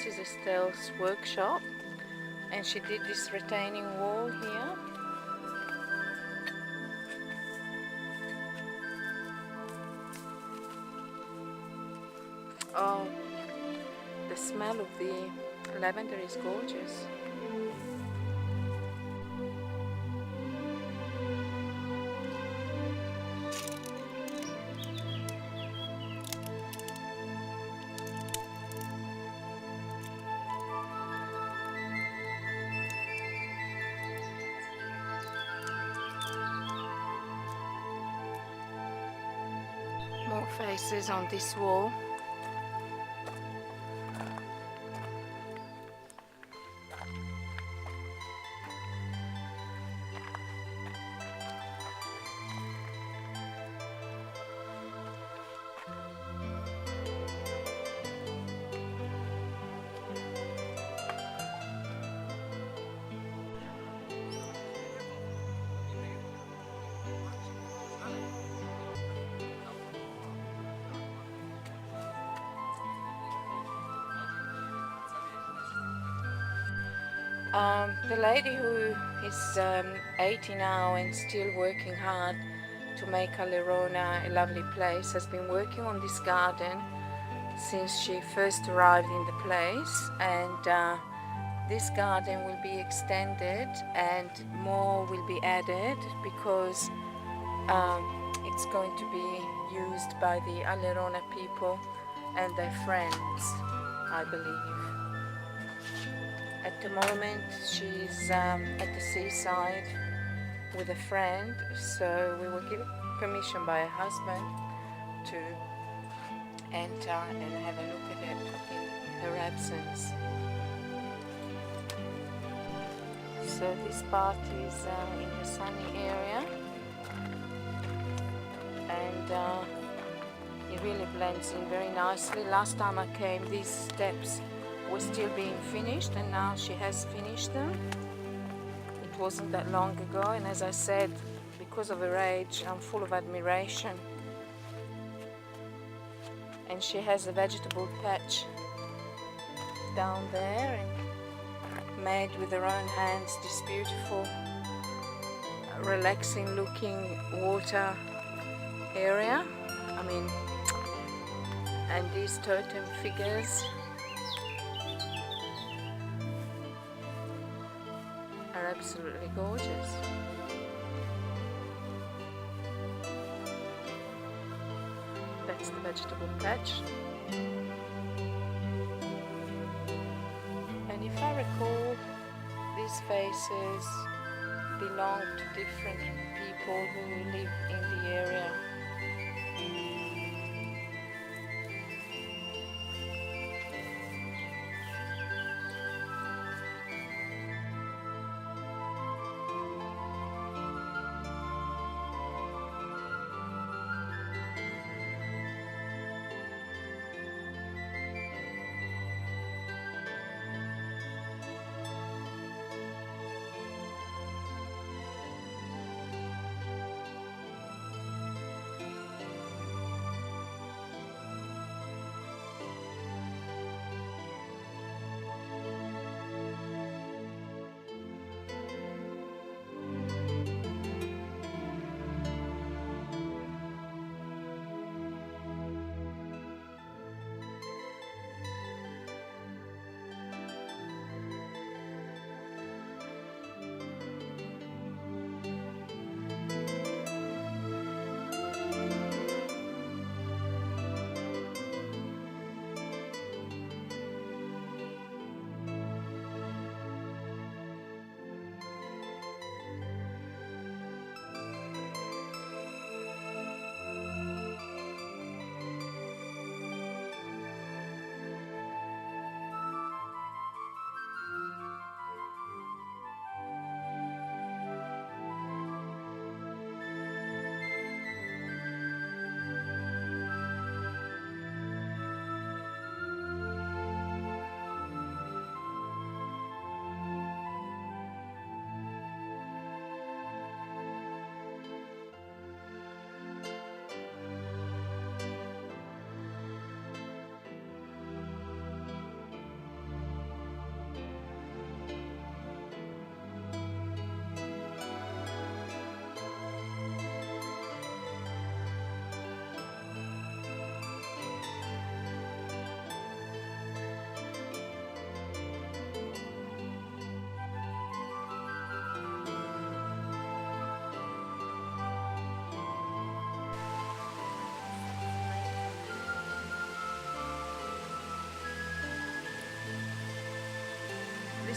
this is Estelle's workshop, and she did this retaining wall here. Oh, the smell of the lavender is gorgeous. More faces on this wall. The lady who is 80 now and still working hard to make Alerona a lovely place has been working on this garden since she first arrived in the place, and this garden will be extended and more will be added because it's going to be used by the Alerona people and their friends, I believe. At the moment she's at the seaside with a friend, so we were given permission by her husband to enter and have a look at it in her absence. So this part is in the sunny area, and it really blends in very nicely. Last time I came, these steps were still being finished, and now she has finished them. It wasn't that long ago, and as I said, because of her age, I'm full of admiration. And she has a vegetable patch down there and made with her own hands this beautiful, relaxing looking water area. I mean, and these totem figures are absolutely gorgeous. That's the vegetable patch. And if I recall, these faces belong to different people who live in the area.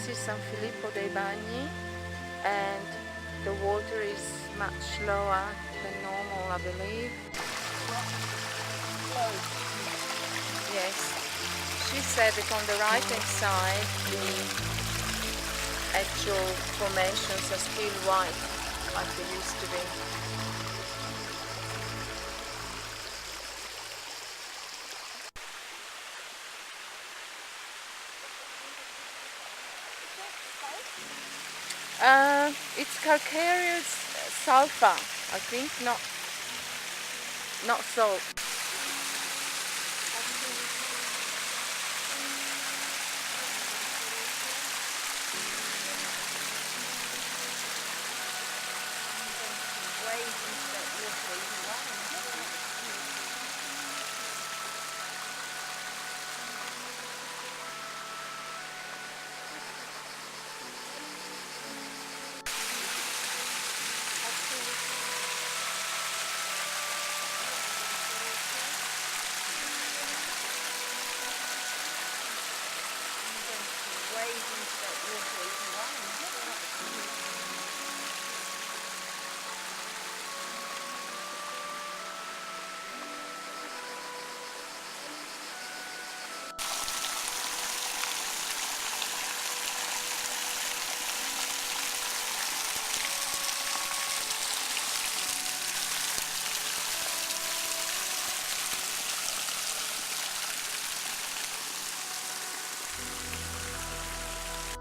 is San Filippo dei Bagni, and the water is much lower than normal, I believe. Yes, she said that on the right hand side the actual formations are still white like they used to be. It's calcareous sulfur, I think, not salt.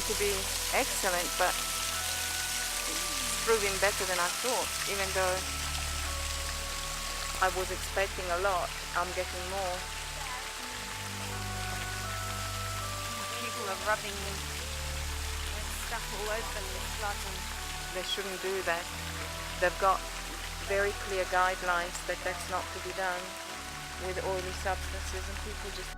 To be excellent, but it's proving better than I thought. Even though I was expecting a lot, I'm getting more. People are rubbing stuff all over them. They shouldn't do that. They've got very clear guidelines that that's not to be done with oily substances, and people just...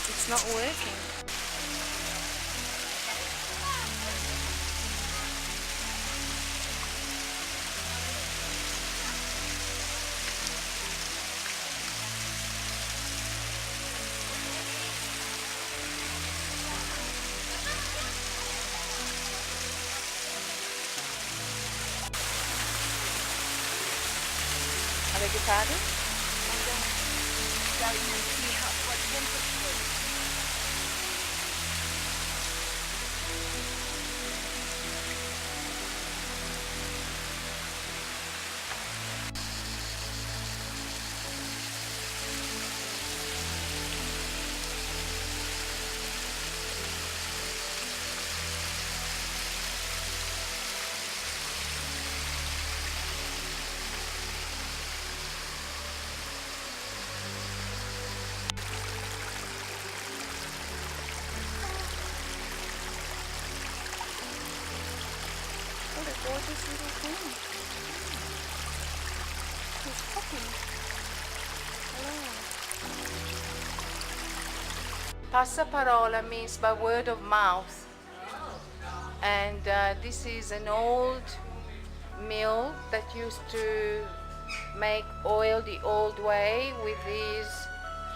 It's not working. I beg your pardon? I'm going to go in and see what temperature it is. What a gorgeous little thing. It's popping. Hello. Passaparola means by word of mouth. And this is an old mill that used to make oil the old way with these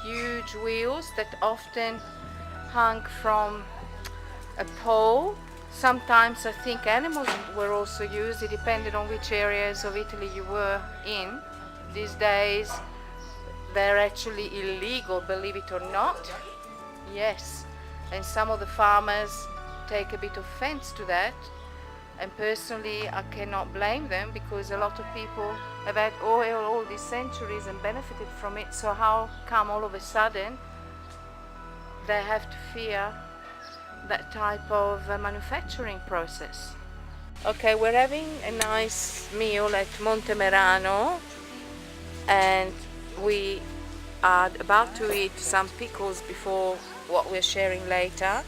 huge wheels that often hung from a pole. Sometimes I think animals were also used. It depended on which areas of Italy you were in. These days they're actually illegal, believe it or not. Yes, and some of the farmers take a bit of offense to that, and personally I cannot blame them, because a lot of people have had oil all these centuries and benefited from it. So how come all of a sudden they have to fear that type of manufacturing process? Okay, we're having a nice meal at Montemerano and we are about to eat some pickles before what we're sharing later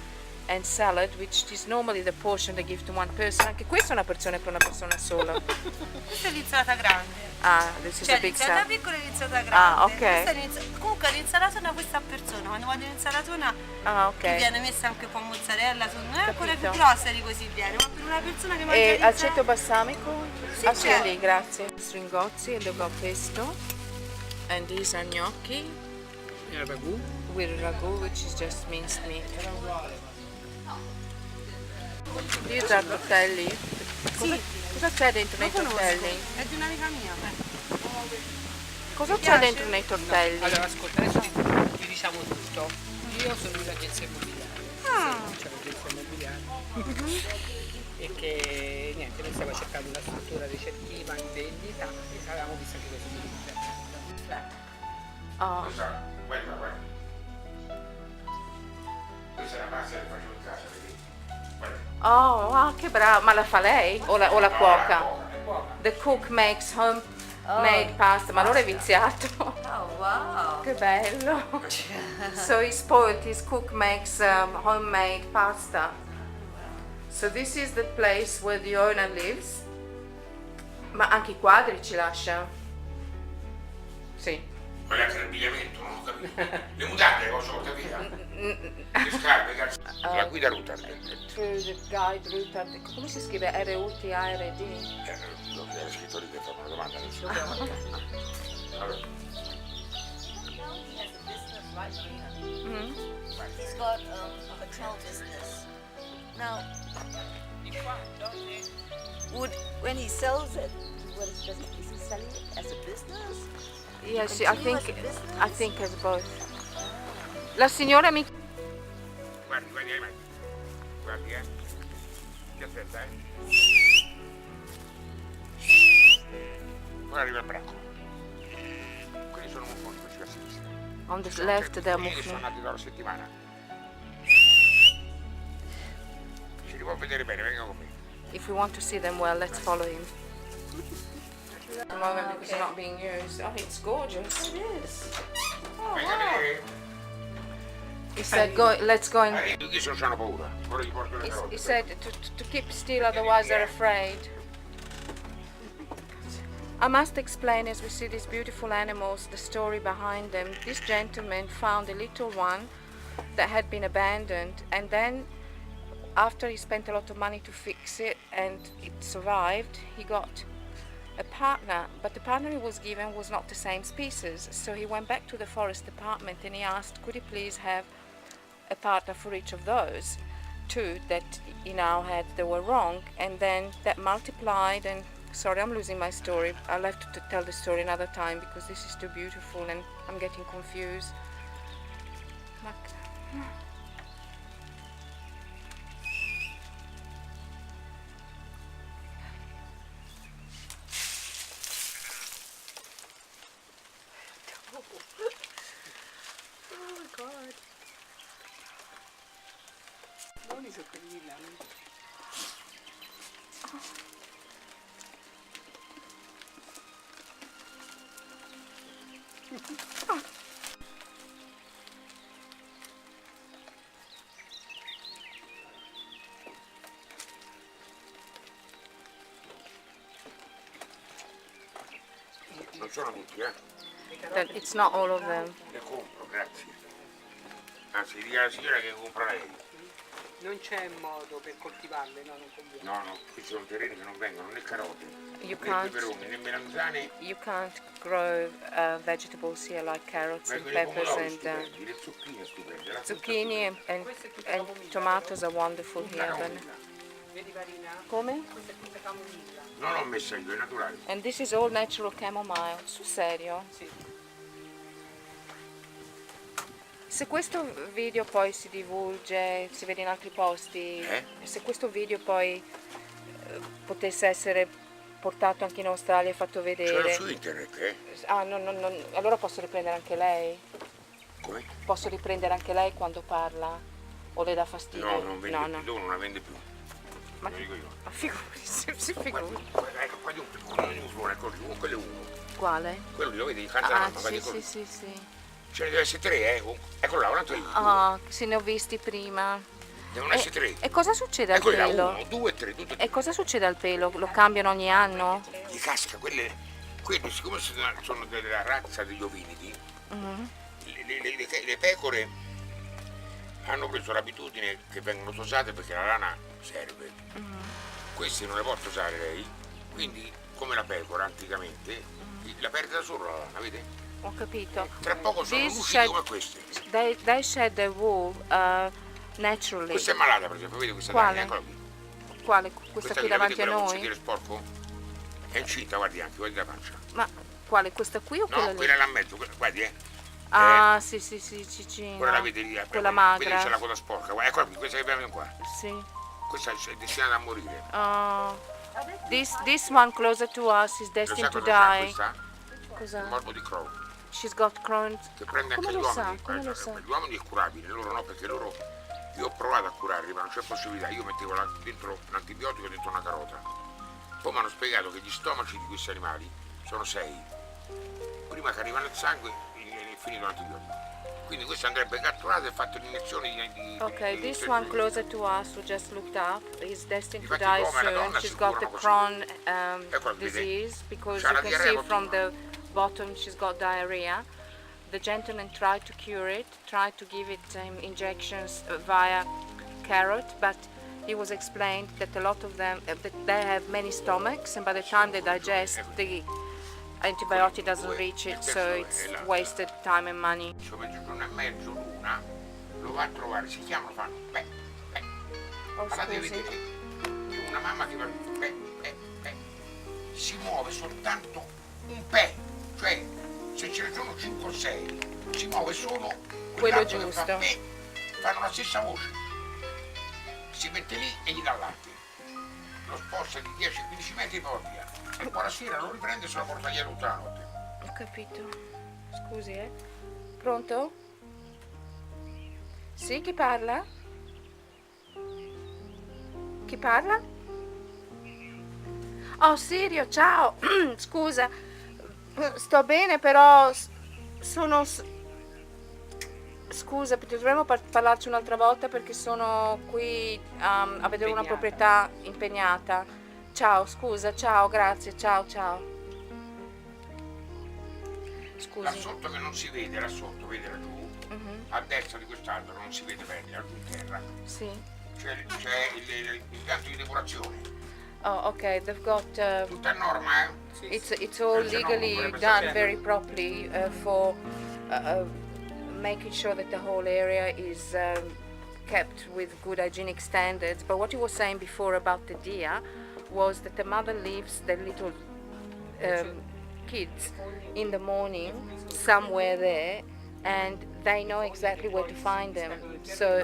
and salad, which is normally the portion they give to one person. Anche questa è una porzione per una persona sola. Questa è l'insalata grande. Ah, this is Cioè a big l'insalata salad. piccola e l'insalata grande. Ah, ok. Questa è comunque l'insalatona questa a persona. Quando voglio l'insalatona Ah, ok. che viene messa anche con mozzarella, non è ancora più Capito. grossa di così viene, ma per una persona che mangia E l'insalata. aceto balsamico? Sì, Ah, sì, è certo. lì, grazie. Stringozzi and they've got pesto. And these are gnocchi Ragù? with ragu, which is just minced meat. These are tortelli. Cosa c'è dentro nei tortelli? È di un'amica mia. Cosa Mi c'è piace? dentro nei tortelli? Allora, ascolta, adesso ti diciamo tutto. Io sono in un'agenzia immobiliare. C'è l'agenzia immobiliare. E che niente, noi stiamo cercando una struttura ricettiva in vendita e avevamo visto anche questo di Oh. Guarda. Questa è la pasta che faccio in casa, vedi? Guarda. Oh, wow, che brava! Ma la fa lei o la cuoca? Cuoca. The cook makes homemade pasta, ma allora è viziato. Oh wow. Che bello! So he's spoiled, his cook makes homemade pasta. So this is the place where the owner lives. Ma anche i quadri ci lascia? Sì. Quello è anche l'abbigliamento, non ho capito. Le mutande, cosa porta via? Le scarpe, cazzo. La guida ruta. Through the guide route, come si scrive? R-U-T-A-R-D? Non era scritto lì che fa una domanda adesso. Allora, Mhm. He's got a hotel business. Now, when he sells it, is he selling it as a business? Yes, I Continue think, as a business? I think as both. La signora mi... guardi le mani. Guardi, Ti aspetta, Ora arriva il bracco. Quelli sono muffoni, questi qua a sinistra. On the Sono left tre there muffoni che sono muffin. nati da una settimana. Si li può vedere bene, venga con me. If we want to see them well, let's follow him. At the moment because it's not being used. Oh, it's gorgeous. It is. Venga a vedere. He said, "Go, let's go and." Io sono c'hanno paura. Ora gli porto le carote. He said to keep still, otherwise they're afraid. I must explain, as we see these beautiful animals, the story behind them. This gentleman found a little one that had been abandoned, and then after he spent a lot of money to fix it and it survived, he got a partner, but the partner he was given was not the same species. So he went back to the forest department and he asked, could he please have a partner for each of those two that he now had that were wrong, and then that multiplied. And sorry, I'm losing my story. I'll have to tell the story another time because this is too beautiful and I'm getting confused. Oh my god. Non li so quelli là. Non sono tutti, That it's not all of them. Le compro, grazie. Anzi, dica alla signora che compra lei. Non c'è modo per coltivarle, no, non conviene. No, questi sono terreni che non vengono né carote, You né can't. peperoni, né melanzane. You can't grow vegetables here like carrots and Vengono i peppers pomodori and stupendi, le zucchine stupende, la frutta zucchini and tomatoes are wonderful stupenda. here. La Then. camomilla. Vedi Marina? Come? Questa è tutta camomilla. Non l'ho messa io, è naturale. And this is all natural chamomile. Sul serio? Sì. Se questo video poi si divulge, si vede in altri posti, se questo video poi potesse essere portato anche in Australia e fatto Ce l'ho vedere. su internet, Ah, no, allora posso riprendere anche lei? Come? Posso riprendere anche lei quando parla? O le dà fastidio? No, non vende più, dopo non la vende più. Ma, lo dico io. ma figurati, si figuri. Ecco, qua di un muflone, ecco, quello è uno. Quale? Quello lì, lo vedi, canta la Ah, mamma, guardi sì, quello. sì, sì, sì. Ce ne deve essere tre, eccolo là, un altro lì. Ah, se ne ho visti prima. Devono essere tre. E cosa succede al Eccoli là, pelo? 1, 2, 3, tutti e tre. E cosa succede al pelo? Lo cambiano ogni anno? Gli casca, quelli siccome sono della razza degli ovinidi, le pecore hanno preso l'abitudine che vengono tosate perché la lana serve. Queste non le porta usare lei, quindi come la pecora anticamente, la perde da solo la lana, vedi? Ho capito. Tra poco sono This lucidi shed- come queste. They shed their wool naturally. Questa è malata per esempio, vedi questa Quale? taglia, eccola qui. Quale? Questa qui la vedi davanti a quella col noi? sedere sporco? È incinta, guardi anche, guardi la pancia. Ma quale? Questa qui o quella No, lì? quella là in mezzo, guardi Ah, sì, sì, sì, Cicina. quella la vedi lì, Quella vedi magra. c'è la coda sporca, guarda, eccola qui, questa che abbiamo qua. Sì. Questa è destinata a morire. This one closer to us is Lo destined sa to cosa sa die. questa? Cos'è? Il morbo di Crohn, She's got Crohn's. che prende Come anche gli lo sa? uomini. Come lo sa? Gli uomini è curabile, loro no, perché loro, io ho provato a curarli, ma non c'è possibilità. Io mettevo dentro l'antibiotico dentro una carota. Poi mi hanno spiegato che gli stomaci di questi animali sono 6. Prima che arrivano al sangue è finito l'antibiotico. Quindi questo andrebbe catturato e fatto l'iniezione di Okay, this one closer to us, who just looked up, is destined to Infatti, die come la soon. donna She's si got the curano Crohn Eccola, vedi? disease because C'ha you la can diarrea see from continua. the bottom she's got diarrhea. The gentleman tried to cure it, tried to give it injections via carrot, but he was explained that a lot of them, that they have many stomachs, and by the time they digest, the antibiotic doesn't reach it, so it's wasted time and money. C'è mezzogiorno e mezzo, l'una, lo va a trovare, si chiamano, fanno Oh, Guardate, scusi. vedete, c'è una mamma che va, si muove soltanto un pè, cioè se ce ne sono 5 o 6, si muove solo Quello quell'altro che fa giusto. pè, fanno la stessa voce. Si mette lì e gli dà il latte. Lo sposta di 10-15 metri e poi va via. E poi la sera lo riprende e se lo porta via tutta la notte. Ho capito. Scusi, Pronto? Sì, chi parla? Chi parla? Oh, Sirio, ciao. Scusa, sto bene, però sono... Scusa, dovremmo parlarci un'altra volta perché sono qui a vedere una proprietà impegnata. Ciao, scusa, ciao, grazie, ciao, ciao. Là Scusi. sotto che non si vede, là sotto, vede laggiù, a destra di quest'albero non si vede bene, laggiù in terra, Sì. c'è l'impianto di depurazione. Oh, okay, they've got... Tutto a norma, It's all legally done very properly for making sure that the whole area is kept with good hygienic standards. But what you were saying before about the deer was that the mother leaves the little kids in the morning somewhere there, and they know exactly where to find them. So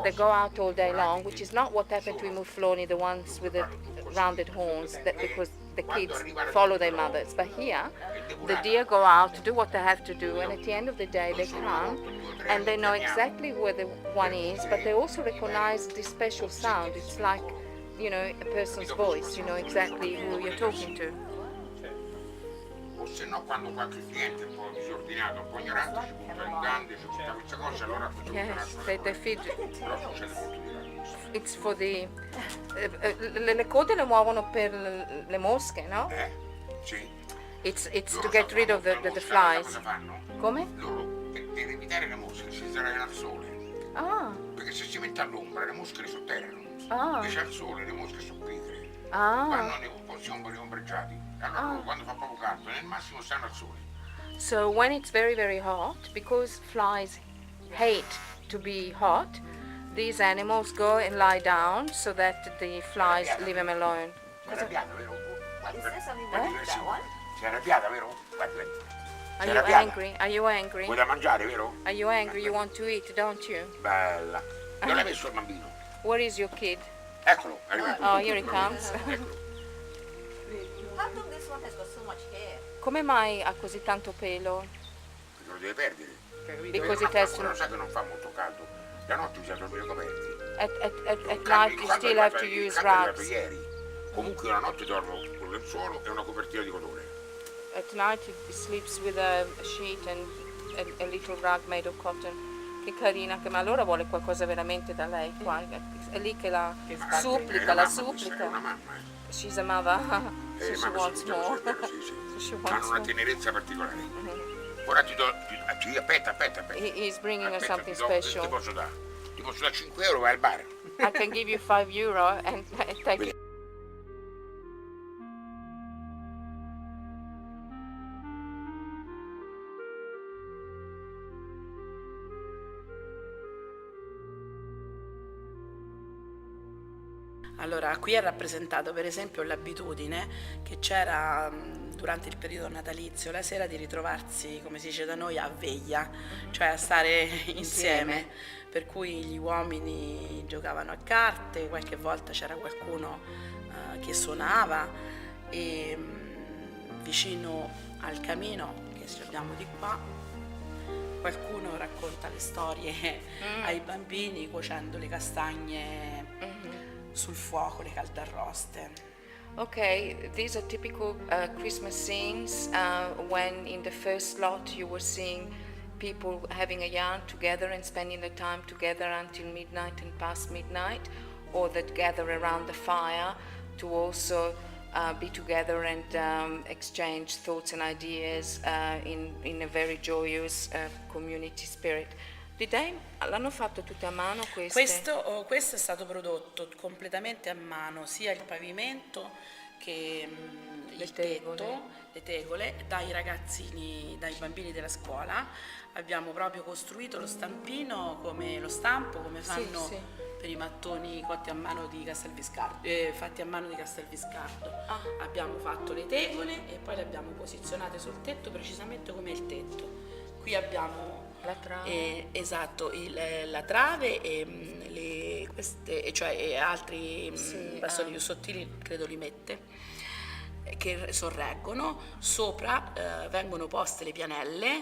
they go out all day long, which is not what happened to Mufloni, the ones with the rounded horns, that because the kids follow their mothers. But here, the deer go out to do what they have to do, and at the end of the day, they come and they know exactly where the one is, but they also recognize this special sound. It's like, you know, a person's voice, you know exactly who you're talking to. O se no quando qualche cliente è un po' disordinato, un po' ignorante, ci butta le mutande, ci butta queste cose, allora facciamo Yes, they feed. Però succede molto di rado. It's for the... le code le muovono per le mosche, no? Sì. It's Loro to get rid of the cosa flies. fanno? Come? Loro per evitare le mosche si sdraiano al sole, Ah, perché se si mette all'ombra le mosche le sotterrano. Ah. Invece al sole le mosche sono pigre, ah. vanno si ombreggiati. Allora loro quando fa proprio caldo, nel massimo stanno al sole. So when it's very, very hot, because flies hate to be hot, these animals go and lie down so that the flies leave them alone. Sei arrabbiata, vero? Is there something Guarda, wrong with that one? sei arrabbiata, vero? Guarda, Are sei you arrabbiata? angry? Are you angry? Vuoi da mangiare, vero? Are you angry? You want to eat, don't you? Bella. Dove l'hai messo il bambino? Where is your kid? Eccolo, è arrivato. Oh, here he comes. Eccolo. How come this one has got so much hair? Come mai ha così tanto pelo? Perché lo deve perdere. Because it has Lo sa che non fa molto caldo. La notte bisogna dormire coperti. At night you still have to use è arrivato rugs. ieri. Comunque una notte dormo con il lenzuolo e una copertina di cotone. At night he sleeps with a sheet and a little rug made of cotton. Che carina, ma allora vuole qualcosa veramente da lei qua. È lì che la È supplica, una la mamma questa, è supplica. una mamma. She's a mother, so she Mamma wants subito, more. sì, è vero, sì, sì. So she Hanno wants una more. tenerezza particolare. Ora ti do, aspetta. He's bringing her Aspetta, something ti do, ti special. posso dare? Ti posso dare 5 euro, vai al bar. I can give you €5 and take it. Allora, qui è rappresentato per esempio l'abitudine che c'era durante il periodo natalizio, la sera, di ritrovarsi, come si dice da noi, a veglia, cioè a stare insieme, per cui gli uomini giocavano a carte, qualche volta c'era qualcuno che suonava e vicino al camino, che ci abbiamo di qua, qualcuno racconta le storie ai bambini cuocendo le castagne sul fuoco, le caldarroste. Okay, these are typical Christmas scenes when in the first lot you were seeing people having a yarn together and spending the time together until midnight and past midnight, or that gather around the fire to also be together and exchange thoughts and ideas in a very joyous community spirit. L'hanno fatto tutte a mano queste? Questo è stato prodotto completamente a mano, sia il pavimento che il tetto, le tegole, dai ragazzini, dai bambini della scuola. Abbiamo proprio costruito lo stampino, come lo stampo, come fanno per i mattoni cotti a mano di Castelviscardo, fatti a mano di Castelviscardo. Abbiamo fatto le tegole e poi le abbiamo posizionate sul tetto precisamente come il tetto. Qui abbiamo la trave, esatto, la trave e cioè altri bastoni più sottili, credo li mette, che sorreggono. Sopra vengono poste le pianelle,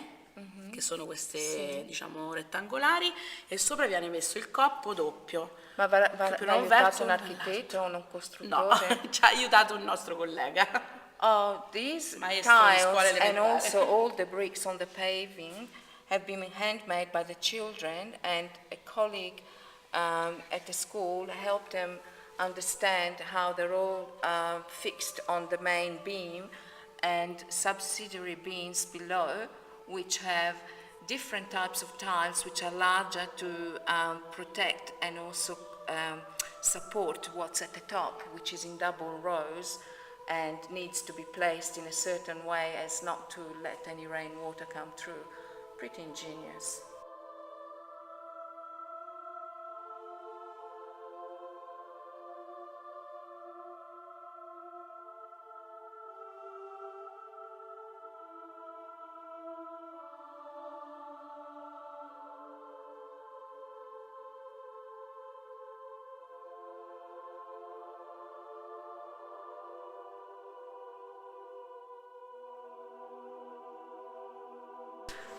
che sono queste diciamo rettangolari, e sopra viene messo il coppo doppio. Ma però l'ha aiutato verso un un architetto o un No, costruttore? ci ha aiutato un nostro collega. Oh, these Maestro di scuola tiles and elementare. also all the bricks on the paving have been handmade by the children, and a colleague at the school helped them understand how they're all fixed on the main beam and subsidiary beams below, which have different types of tiles which are larger to protect and also support what's at the top, which is in double rows and needs to be placed in a certain way as not to let any rainwater come through. Pretty ingenious.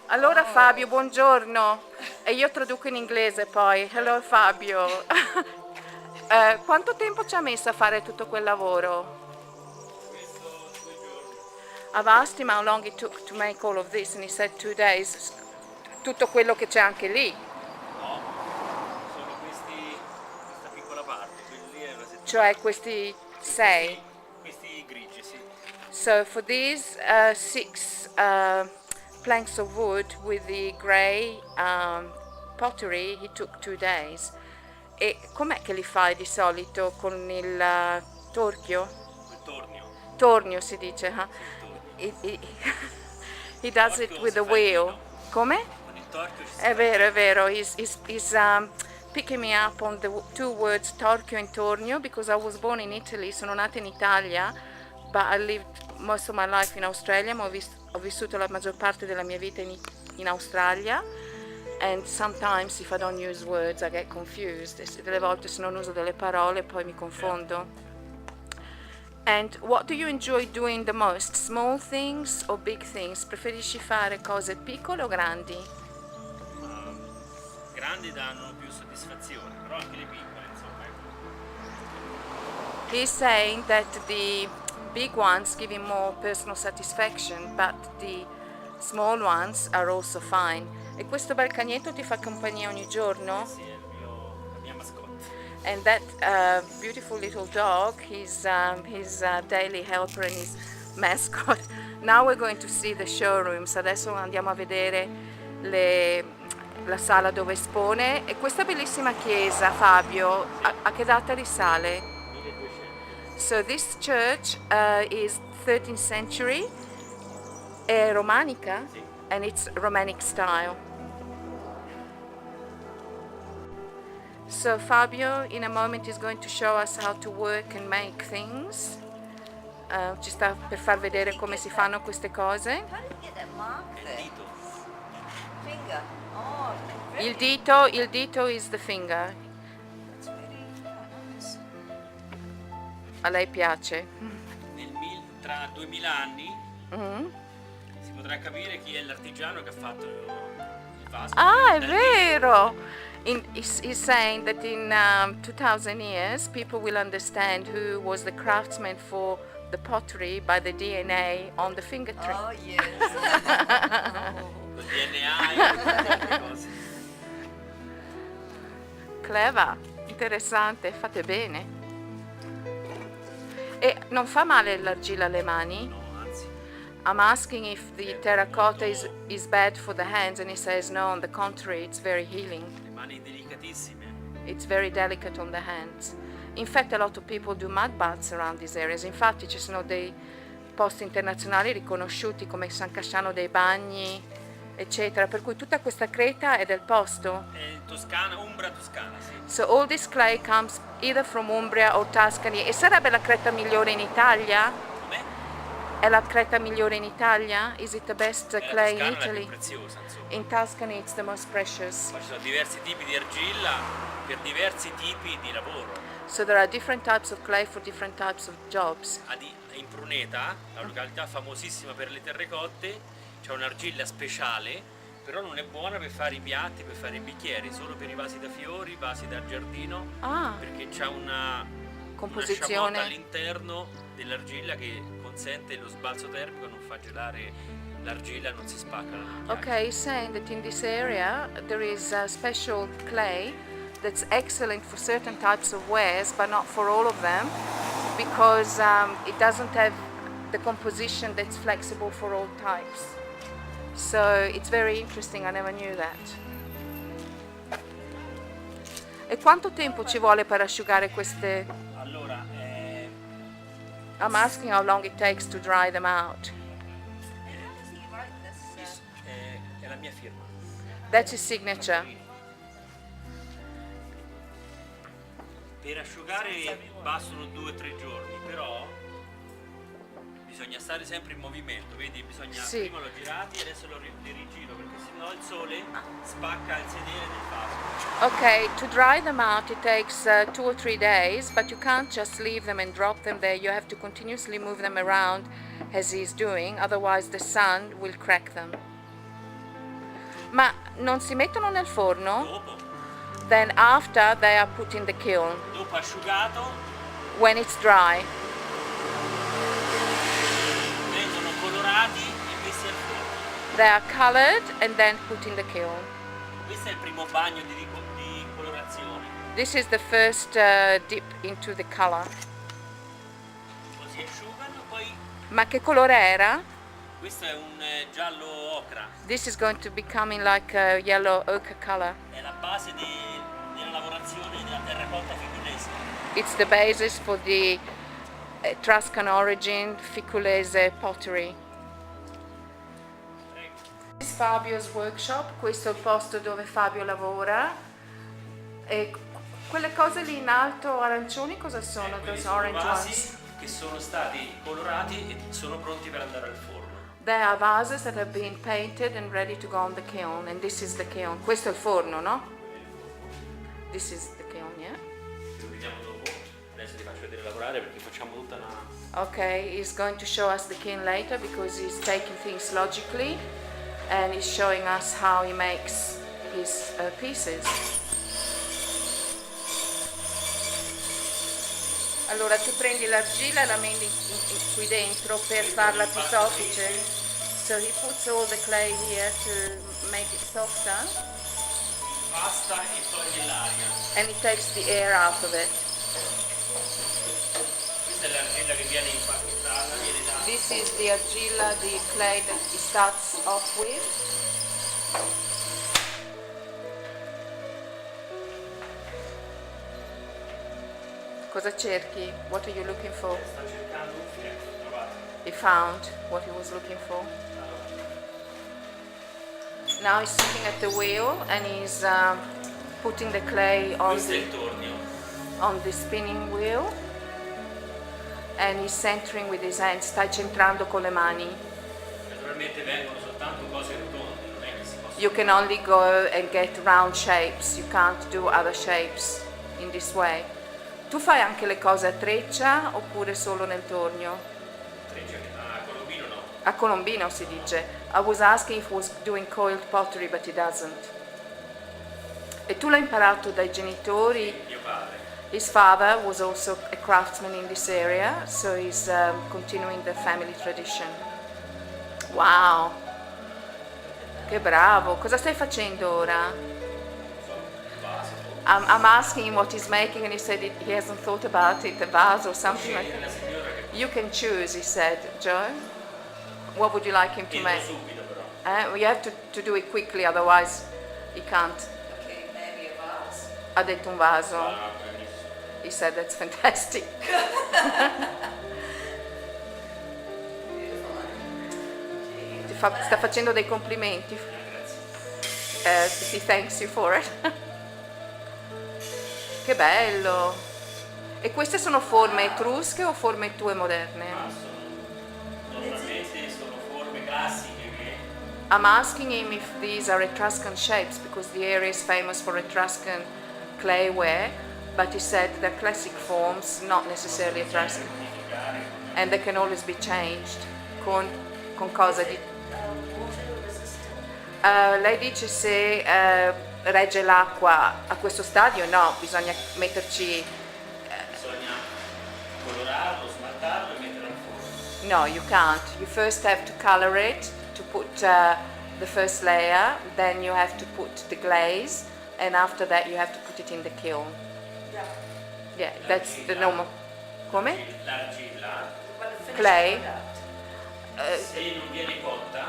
Allora Fabio, buongiorno. E io traduco in inglese poi. Hello Fabio. Quanto tempo ci ha messo a fare tutto quel lavoro? I've asked him how long it took to make all of this and he said 2 days. Tutto quello che c'è anche lì. No, sono questa piccola parte, quelli lì è una settimana. Cioè questi 6. Questi grigi, sì. So for these 6 planks of wood with the grey pottery, he took 2 days. E com'è che li fai di solito con il torchio? Il tornio. Tornio si dice, huh? He does it with the wheel. Come? Con il torchio ci È vero, he's picking me up on the 2 words torchio and tornio because I was born in Italy, sono nata in Italia, but I lived most of my life in Australia, ma ho vissuto la maggior parte della mia vita in Australia, and sometimes if I don't use words I get confused, delle volte se non uso delle parole poi mi confondo. And what do you enjoy doing the most? Small things or big things? Preferisci fare cose piccole o grandi? grandi danno più soddisfazione, però anche le piccole, insomma, ecco. He's saying that the big ones give him more personal satisfaction, but the small ones are also fine. E questo bel cagnetto ti fa compagnia ogni giorno? Sì, è la mia mascotte. And that beautiful little dog, his daily helper and his mascot. Now we're going to see the showrooms. Adesso andiamo a vedere la sala dove espone. E questa bellissima chiesa, Fabio, a che data risale? 1200. So this church is 13th century, è romanica, Sì. and it's Romanic style. So Fabio in a moment is going to show us how to work and make things. Ci sta per far vedere come si fanno queste cose. How did you get that mark È il there? dito. Finger. Oh, very Il dito is the finger. That's very nice. A lei piace. Tra 2000 anni Mhm. si potrà capire chi è l'artigiano che ha fatto il vaso. Ah, è Dal vero! He's saying that in 2000 years people will understand who was the craftsman for the pottery by the DNA on the finger tree. Oh, yes. Col DNA e tutte altre cose. Clever, interessante, fate bene. E non fa male l'argilla alle mani? No, anzi. I'm asking if the terracotta is bad for the hands, and he says no, on the contrary, it's very healing. Le mani delicatissime. It's very delicate on the hands. In fact, a lot of people do mud baths around these areas. Infatti ci sono dei posti internazionali riconosciuti come San Casciano dei Bagni, eccetera, per cui tutta questa creta è del posto. È Toscana, Umbra Toscana, sì. So all this clay comes either from Umbria or Tuscany. E sarebbe la creta migliore in Italia? Com'è? È la creta migliore in Italia? Is it the best clay in La Toscana è la più Italy? preziosa, insomma. In Tuscany it's the most precious. Poi ci sono diversi tipi di argilla per diversi tipi di lavoro. So there are different types of clay for different types of jobs. In Pruneta, la località famosissima per le terrecotte, c'è un'argilla speciale, però non è buona per fare i piatti, per fare i bicchieri, solo per i vasi da fiori, vasi da giardino, Ah, perché c'è una composizione. sciabotta all'interno dell'argilla che consente lo sbalzo termico, non fa gelare l'argilla, non si spacca la lampiana. Okay, he's saying that in this area there is a special clay that's excellent for certain types of wares, but not for all of them, because it doesn't have the composition that's flexible for all types. So it's very interesting, I never knew that. E quanto tempo ci vuole per asciugare queste? Allora, I'm asking how long it takes to dry them out. How does he write this? è la mia firma. That's his signature. Per asciugare bastano 2 o 3 giorni, però bisogna stare sempre in movimento, vedi? Bisogna Sì. prima l'ho girati e adesso li rigiro perché sennò il sole spacca il sedere del vaso. Okay, to dry them out it takes 2 or 3 days, but you can't just leave them and drop them there. You have to continuously move them around as he's doing, otherwise the sun will crack them. Ma non si mettono nel forno? Dopo, Then after they are put in the kiln, dopo asciugato, when it's dry. vengono colorati e messi al forno. They are colored and then put in the kiln. Questo è il primo bagno di colorazione. This is the first dip into the color. Poi si asciugano, poi Ma che colore era? questo è un giallo ocra, This is going to be coming like a yellow ochre color. è la base della lavorazione della terracotta ficulese. It's the basis for the Etruscan origin Ficulese pottery. Prego. This is Fabio's workshop, questo è il posto dove Fabio lavora. E quelle cose lì in alto arancioni cosa sono? Quelli Those sono orange vasi ones. che sono stati colorati e sono pronti per andare al forno. They are vases that have been painted and ready to go on the kiln, and this is the kiln. Questo è il forno, no? This is the kiln, yeah? Lo vediamo dopo, adesso ti faccio vedere lavorare perché facciamo tutta una... Okay, he's going to show us the kiln later because he's taking things logically and he's showing us how he makes his pieces. Allora tu prendi l'argilla e la metti qui dentro per farla più soffice. So he puts all the clay here to make it softer, Pasta e toglie l'aria. and it takes the air out of it. Questa è l'argilla che viene impacchetata, viene data. This is the argilla, the clay that he starts off with. Cosa cerchi? What are you looking for? Sta cercando un filetto, trovato. He found what he was looking for. Now he's sitting at the wheel and he's putting the clay Questo è il tornio. on the spinning wheel, and he's centering with his hands, sta centrando con le mani. Naturalmente vengono soltanto cose rotonde, non è che si possono. You can only go and get round shapes, you can't do other shapes in this way. Tu fai anche le cose a treccia oppure solo nel tornio? Colombino no. A colombino si dice. I was asking if he was doing coiled pottery, but he doesn't. E tu l'hai imparato dai genitori? Mio padre. His father was also a craftsman in this area, so he's continuing the family tradition. Wow, che bravo! Cosa stai facendo ora? I'm asking him what he's making, and he said he hasn't thought about it, a vase or something like La that. signora che You can choose, he said. Joe, what would you like him to entro make? subito però. Well, you have to do it quickly, otherwise he can't. Okay, maybe a vase. Ha detto un vaso. Ah, benissimo. He said that's fantastic. Sta facendo dei complimenti. He thanks you for it. Che bello. E queste sono forme etrusche o forme tue moderne? Normalmente sono forme classiche che I'm asking him if these are Etruscan shapes because the area is famous for Etruscan clayware, but he said they're classic forms, not necessarily Etruscan, and they can always be changed. Con cosa di... lei dice se regge l'acqua a questo stadio, no, bisogna metterci... bisogna colorarlo, smaltarlo e metterlo al forno. No, you can't. You first have to color it, to put the first layer, then you have to put the glaze, and after that you have to put it in the kiln. Yeah, that's the normal. Come? L'argilla, Clay. se non viene cotta,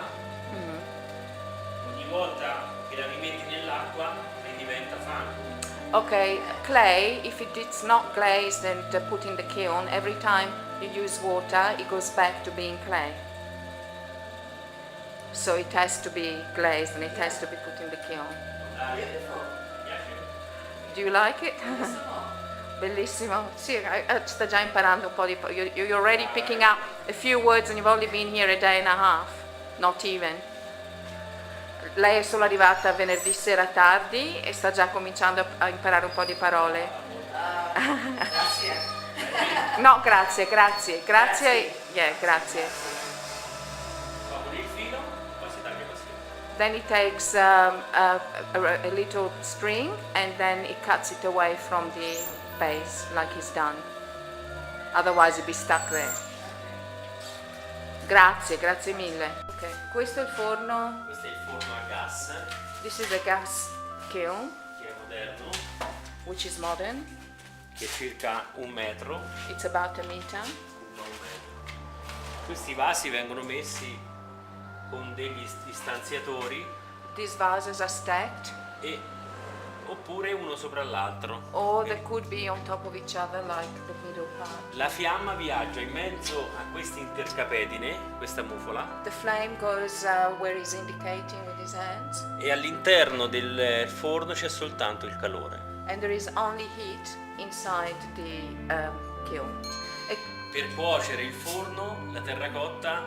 ogni volta che la rimetti nell'acqua ridiventa fango. Okay, clay, if it's not glazed and put in the kiln, every time you use water, it goes back to being clay. So it has to be glazed and it has to be put in the kiln. Mi piace? Do you like it? Bellissimo. Sì, sta già imparando un po' di... You're already picking up a few words and you've only been here a day and a half. Not even. Lei è solo arrivata venerdì sera tardi e sta già cominciando a imparare un po' di parole. Grazie. No, grazie. Yeah, grazie. Fa con il filo, poi si taglia così. Then he takes a little string and then he cuts it away from the base like he's done. Otherwise it'd be stuck there. Grazie mille. Ok, questo è il forno. Questo è il forno a gas, This is a gas kiln, che è moderno, which is modern. che è circa 1 metro, It's about a meter. non 1 metro. Questi vasi vengono messi con degli distanziatori These vases are stacked, oppure uno sopra l'altro. or they could be on top of each other like the middle part. La fiamma viaggia in mezzo a queste intercapedine, questa mufola, The flame goes where he's indicating with his hands, e all'interno del forno c'è soltanto il calore. and there is only heat inside the kiln. E Per cuocere il forno, la terracotta,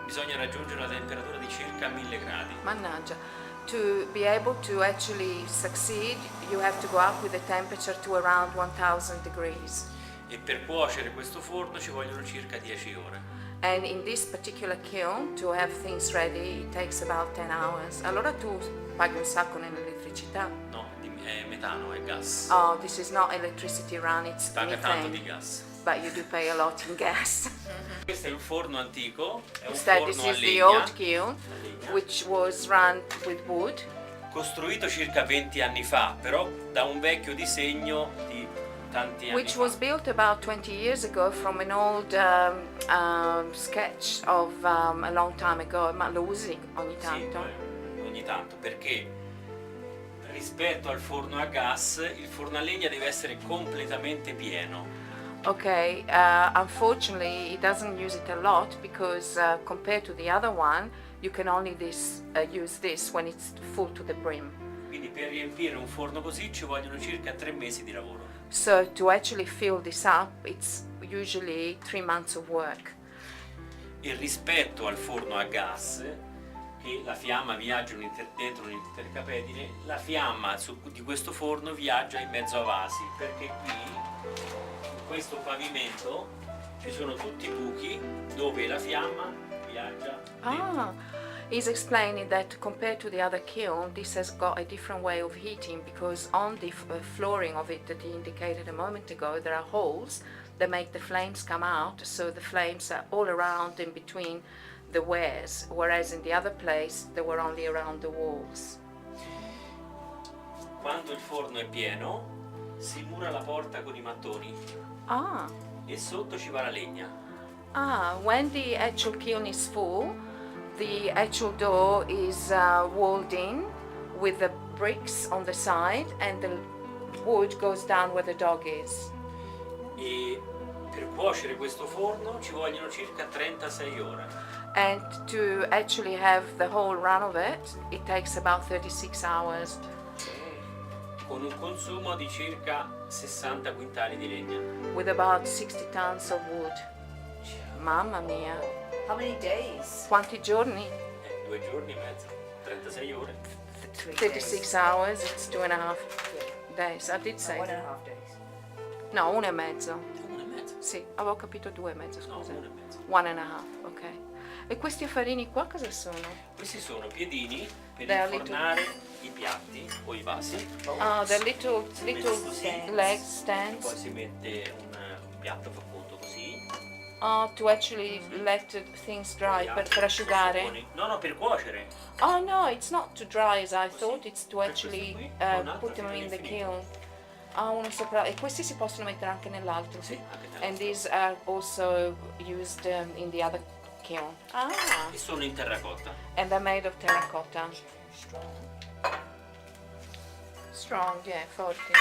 bisogna raggiungere una temperatura di circa 1000 gradi. mannaggia. To be able to actually succeed, you have to go up with the temperature to around 1000 degrees. E per cuocere questo forno ci vogliono circa 10 ore. And in this particular kiln, to have things ready, it takes about 10 hours. Allora tu paghi un sacco nell'elettricità. elettricità. No, è metano, è gas. Oh, this is not electricity run, it's Paga tanto di methane. gas. But you do pay a lot in gas. Questo è un forno antico, è un Instead, this forno a is the legna, old kiln, legna, which was run with wood, costruito circa 20 anni fa, però da un vecchio disegno di tanti anni which fa. was built about 20 years ago from an old sketch of a long time ago, ma lo usi ogni Sì, tanto? ogni tanto, perché rispetto al forno a gas, il forno a legna deve essere completamente pieno. Okay, unfortunately it doesn't use it a lot because compared to the other one, you can only use this when it's full to the brim. Quindi per riempire un forno così ci vogliono circa 3 mesi di lavoro. So to actually fill this up, it's usually 3 months of work. E rispetto al forno a gas, che la fiamma viaggia dentro un intercapedine, la fiamma di questo forno viaggia in mezzo a vasi, perché qui, in questo pavimento, ci sono tutti i buchi dove la fiamma viaggia dentro. Ah, he's explaining that compared to the other kiln, this has got a different way of heating because on the flooring of it that he indicated a moment ago, there are holes that make the flames come out, so the flames are all around in between the wares, whereas in the other place they were only around the walls. Quando il forno è pieno, si mura la porta con i mattoni Ah, e sotto ci va la legna. when the actual kiln is full, the actual door is walled in with the bricks on the side and the wood goes down where the dog is. E per cuocere questo forno ci vogliono circa 36 ore. And to actually have the whole run of it, it takes about 36 hours Con un consumo di circa 60 quintali di legna. with about 60 tons of wood. Mamma mia, How many days? quanti giorni? 2 giorni e mezzo, 36 ore. 36 hours, it's 2.5 days. I did say. 1.5 days. No, 1 e mezzo. 1 e mezzo. Sì, avevo capito 2 e mezzo, No, scusa. 1 e mezzo. 1.5, ok. E questi affarini qua cosa sono? Questi sono piedini per They are infornare i piatti o i vasi. Oh, the little Leg leg Poi stands. si mette un piatto fa appunto così. Oh, to actually let the things dry, per asciugare. No, per cuocere. Oh no, it's not to dry as I thought, it's to Per actually questo qui, con put acqua them fino in the all'infinito. kiln. Ah, uno sopra. E questi si possono mettere anche nell'altro, Sì, anche nell'altro. And these are also used in the other kiln. Ah, E sono in terracotta. and they're made of terracotta. Strong, yeah, forti.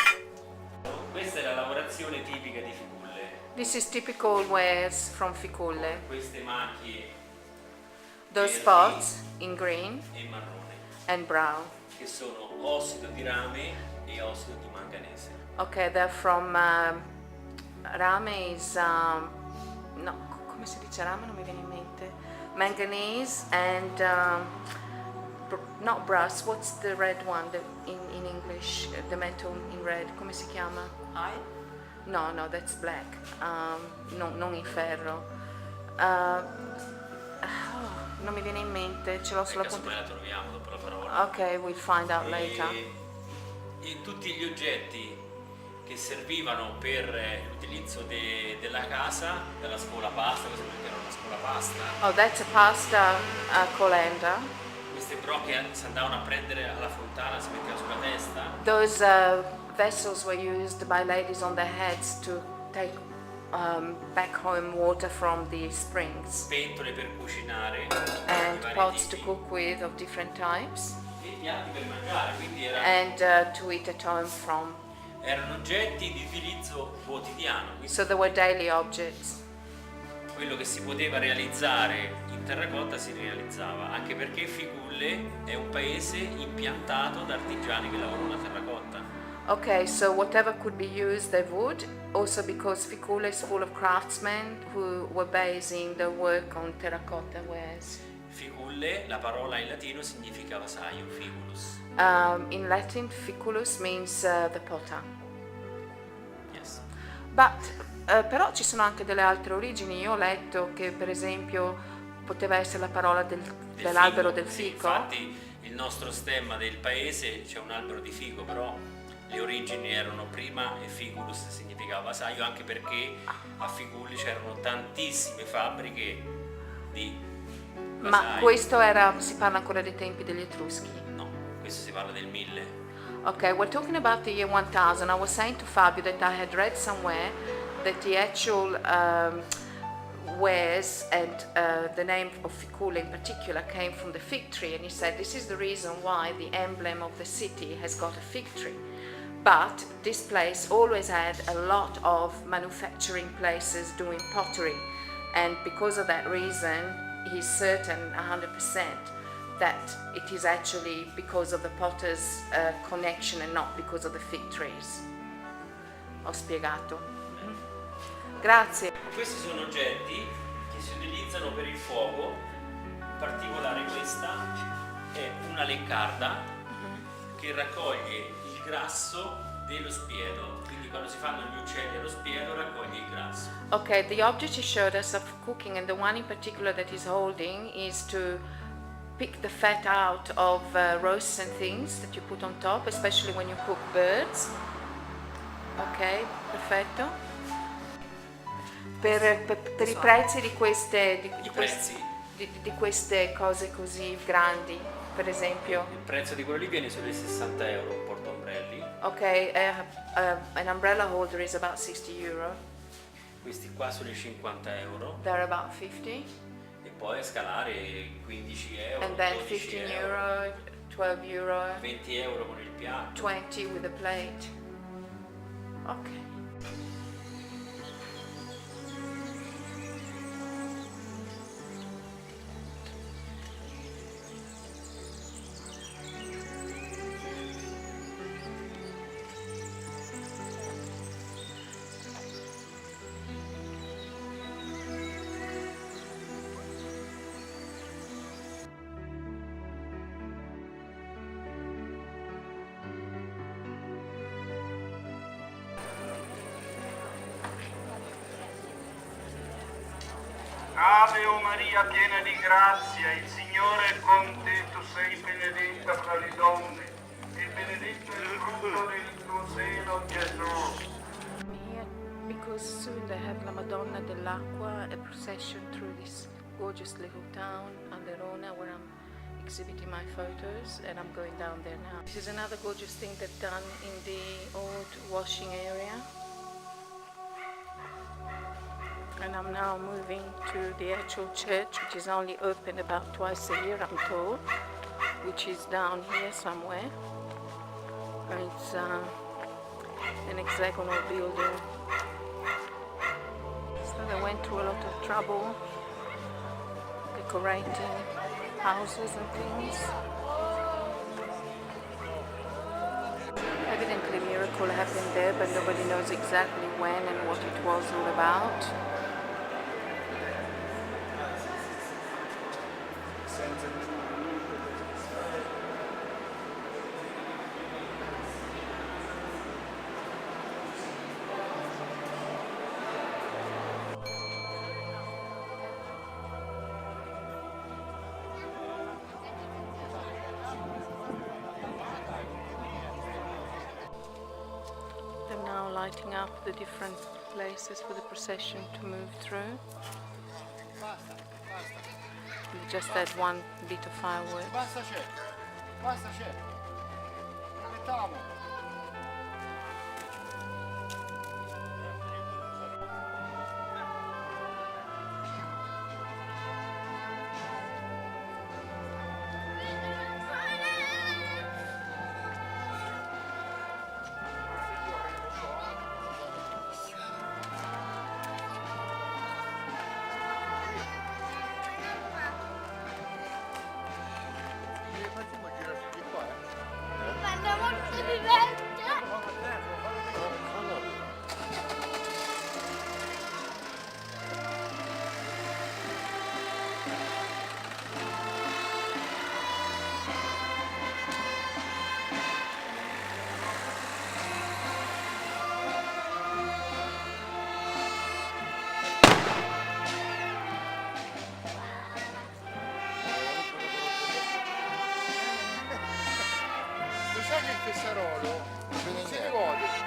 Questa è la lavorazione tipica di Ficulle. This is typical wares from Ficulle. Queste macchie Those verdi spots in green e marrone, and brown. che sono ossido di rame e ossido di manganese. Okay, they're from rame is no, come si dice rame? Non mi viene in mente. Manganese and not brass. What's the red one? In English, the metal in red. Come si chiama? Iron? No, that's black. Non in ferro. Non mi viene in mente. Ce l'ho sulla Casomai punta. la troviamo dopo la parola. Ok, we'll find out later. E tutti gli oggetti che servivano per l'utilizzo della casa, della scuola pasta, questo perché era una scuola pasta, Oh, that's a pasta colander. queste brocche si andavano a prendere alla fontana, si metteva sulla testa, Those vessels were used by ladies on their heads to take back home water from the springs, pentole per cucinare, and di vari pots to tipi, cook with of different types, e piatti per mangiare, quindi and to eat at home from. erano oggetti di utilizzo quotidiano, quindi So there were daily objects. quello che si poteva realizzare in terracotta si realizzava, anche perché Ficulle è un paese impiantato da artigiani che lavorano la terracotta. Okay, so whatever could be used, they would. Also because Ficule is full of craftsmen who were basing their work on terracotta wares. Ficulle, la parola in latino significa vasaio, ficulus. In Latin, ficulus means the potter. Yes. But però ci sono anche delle altre origini. Io ho letto che per esempio poteva essere la parola dell'albero del Sì, fico. infatti il nostro stemma del paese c'è un albero di fico, però le origini erano prima e Figulus significava vasaio, anche perché a Figulli c'erano tantissime fabbriche di Ma vasai. questo era, si parla ancora dei tempi degli Etruschi? No, questo si parla del 1000. Okay, we're talking about the year 1000. I was saying to Fabio that I had read somewhere that the actual wares and the name of Ficula in particular came from the fig tree, and he said this is the reason why the emblem of the city has got a fig tree. But this place always had a lot of manufacturing places doing pottery, and because of that reason he's certain 100% that it is actually because of the potter's connection and not because of the fig trees. Ho spiegato. Grazie. Questi sono oggetti che si utilizzano per il fuoco, in particolare questa è una leccarda che raccoglie il grasso dello spiedo, quindi quando si fanno gli uccelli allo spiedo raccoglie il grasso. Okay, the object he showed us of cooking, and the one in particular that he's holding, is to pick the fat out of roasts and things that you put on top, especially when you cook birds. Ok, perfetto. Per i prezzi di queste di queste cose così grandi, per esempio. Il prezzo di quello lì viene sui 60 euro un portaombrelli. Ok, an umbrella holder is about 60 euro. Questi qua sono i 50 euro. They're about 50. E poi a scalare 15 euro, And then 12 15 euro, euro, 12 euro, 20 euro con il piatto. 20 with a plate. Ok. Ave o Maria, piena di grazia, il Signore è con te, tu sei benedetta fra le donne, e benedetto è il frutto del tuo seno, Gesù. Here, because soon they have La Madonna dell'Acqua, a procession through this gorgeous little town, Verona, where I'm exhibiting my photos, and I'm going down there now. This is another gorgeous thing they've done in the old washing area. And I'm now moving to the actual church, which is only open about twice a year, I'm told, which is down here somewhere. It's an hexagonal building. So they went through a lot of trouble decorating houses and things. Evidently a miracle happened there, but nobody knows exactly when and what it was all about. They're now lighting up the different places for the procession to move through. They just had one bit of fireworks. Basta c'è. Aspettiamo. Facciamo girare di qua. guarda che il Fessarolo si gode.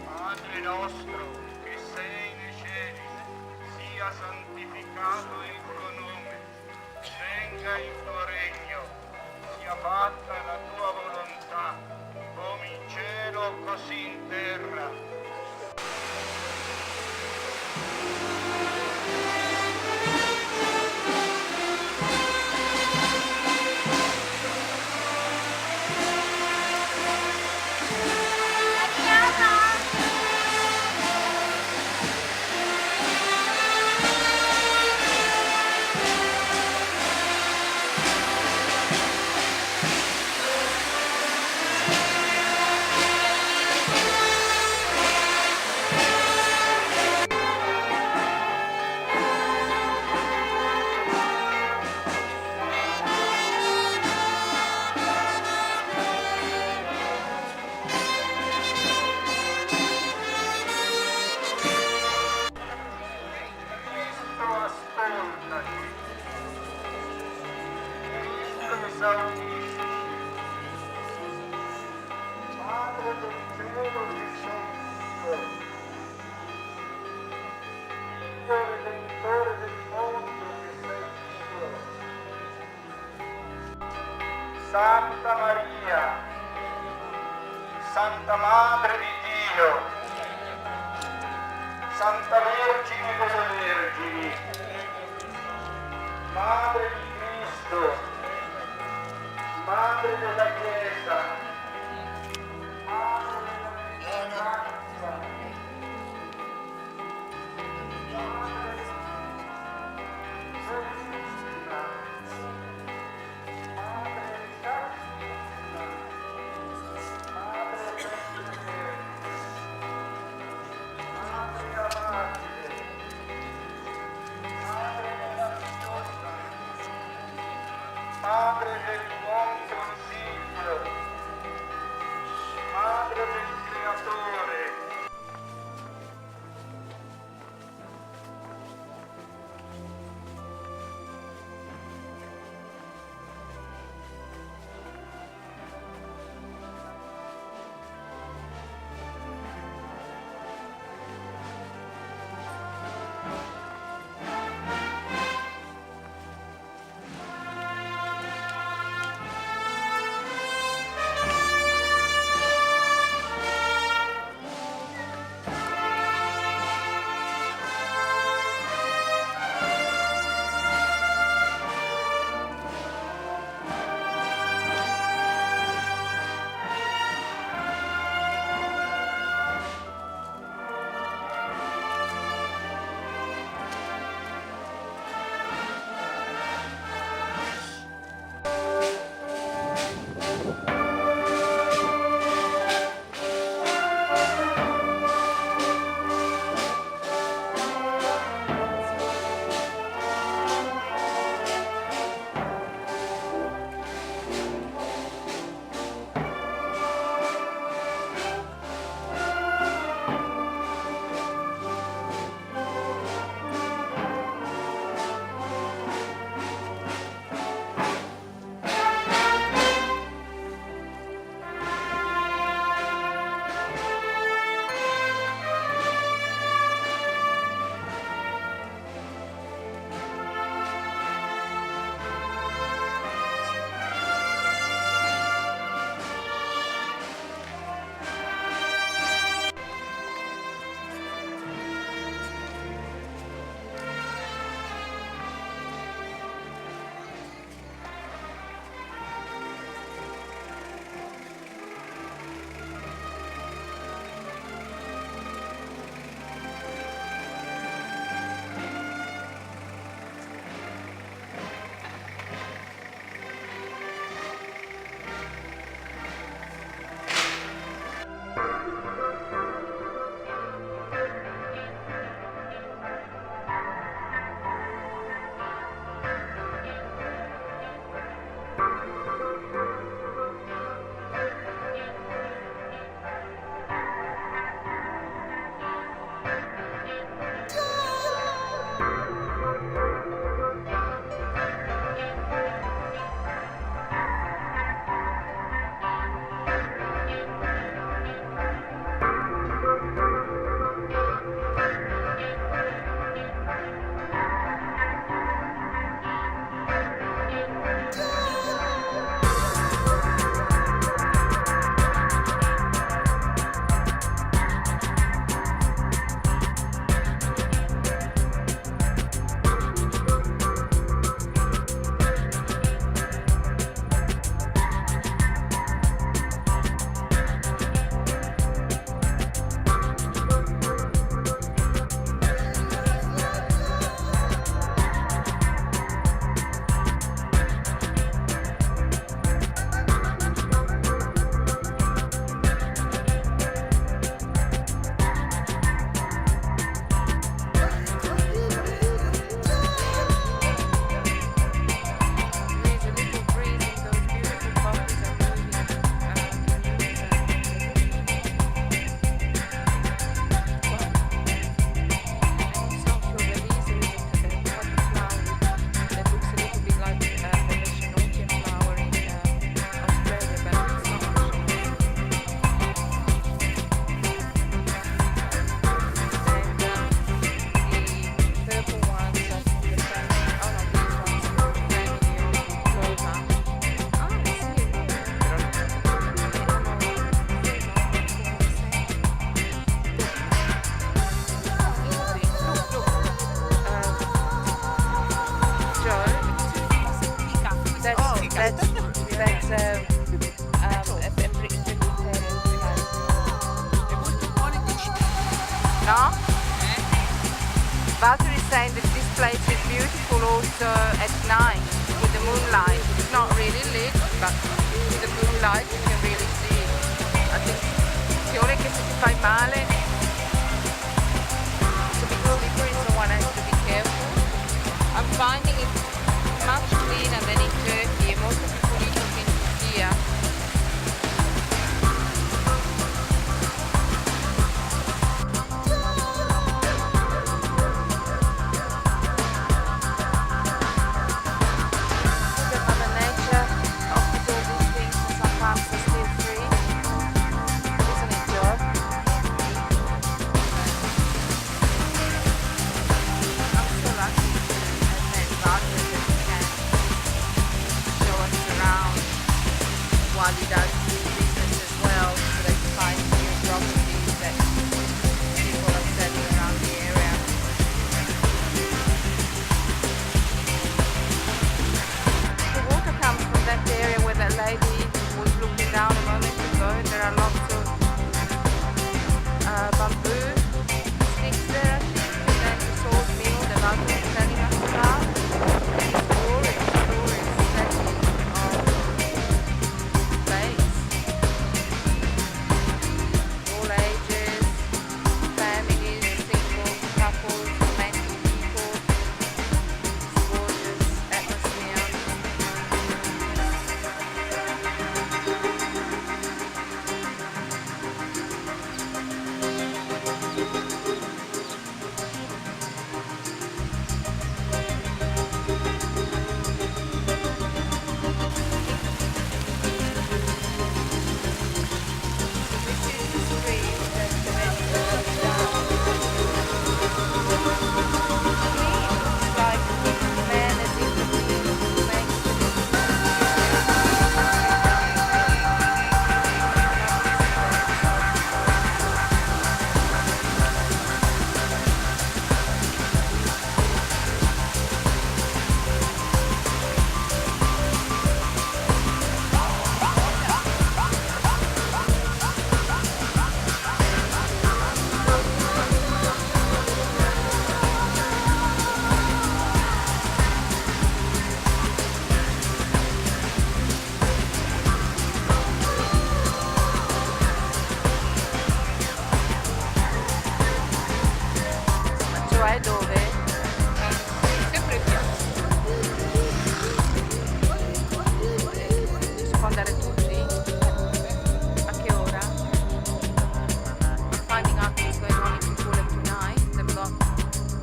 Padre nostro, che sei nei cieli, sia santificato il tuo nome, venga il tuo regno, sia fatta la tua volontà, come in cielo così in terra. Cristo ascoltati, Cristo esaudisci, Padre del cielo che sei Dio, Dio Redentore del mondo che sei Dio, Santa Maria, Santa Madre di Dio, Santa Vergine delle Vergini, Madre di Cristo, Madre della Chiesa, Madre della Grazia, Madre Vergina, Madre Santissima, Madre Vergine, Madre amabile, Madre meravigliosa, Madre del buon consiglio, Madre del Creatore. That's a vegetarian place. È molto buono in cucina. No? Walter is saying that this place is beautiful also at night with the moonlight. It's not really lit, but with the moonlight you can really see. I think attenzione che se ti fai male it's a bit slippery, so one has to be careful. I'm finding it much cleaner than in Turkey. Molto più pulito che in Turchia. While he does business as well, so they can find new properties that people are selling around the area. The water comes from that area where that lady was looking down a moment ago. There are lots of bamboo sticks there, I think, and then the salt mill that Walter was telling us about. And stories setting of place. All ages, families, single couples, romantic people. It's gorgeous atmosphere. Cioè dove? Sempre in piazza. Si può andare tutti? A che ora? I'm finding out what's going on in Puglia tonight. They've got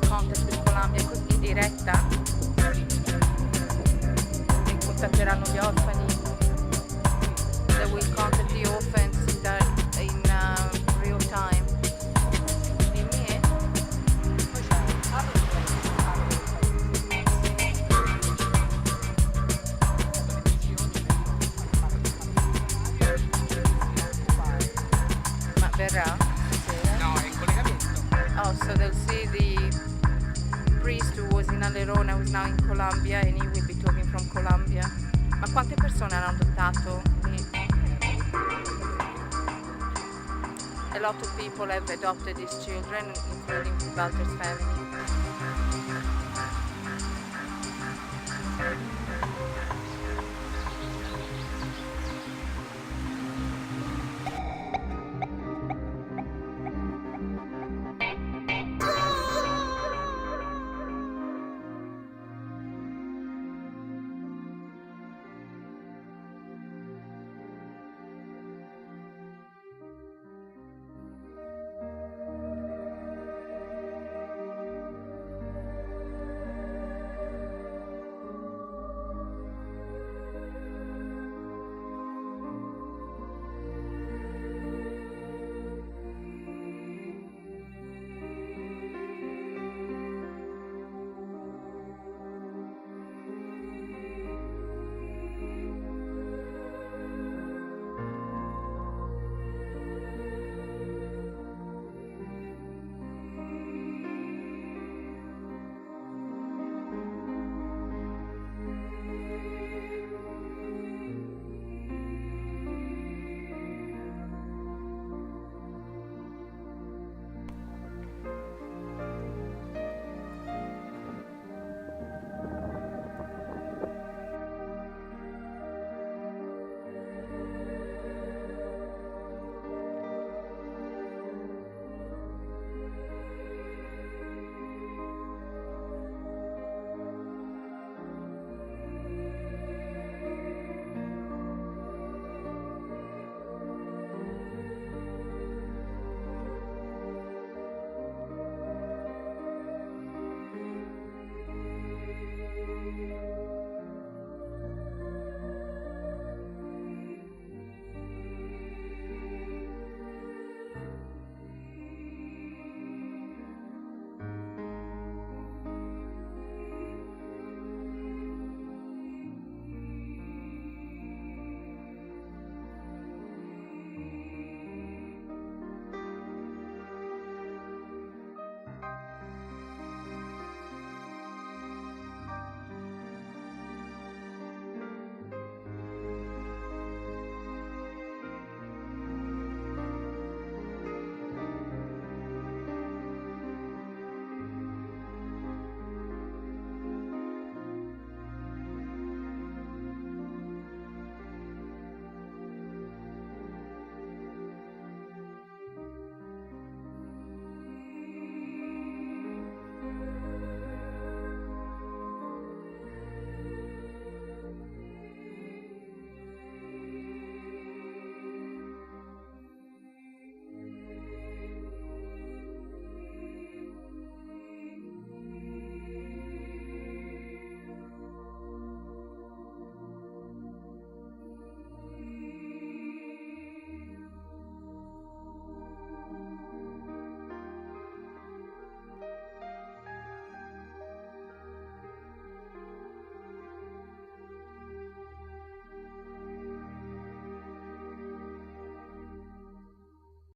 contact with Colombia così in diretta. E contatteranno gli orfani. They will contact the orphans in real time. Dimmi, eh? Ma verrà stasera? No, è in collegamento. Oh, so they'll see the priest who was in Alerona, who's now in Colombia, and he will be talking from Colombia. Ma quante persone hanno adottato lì? A lot of people have adopted these children, including Walter's family.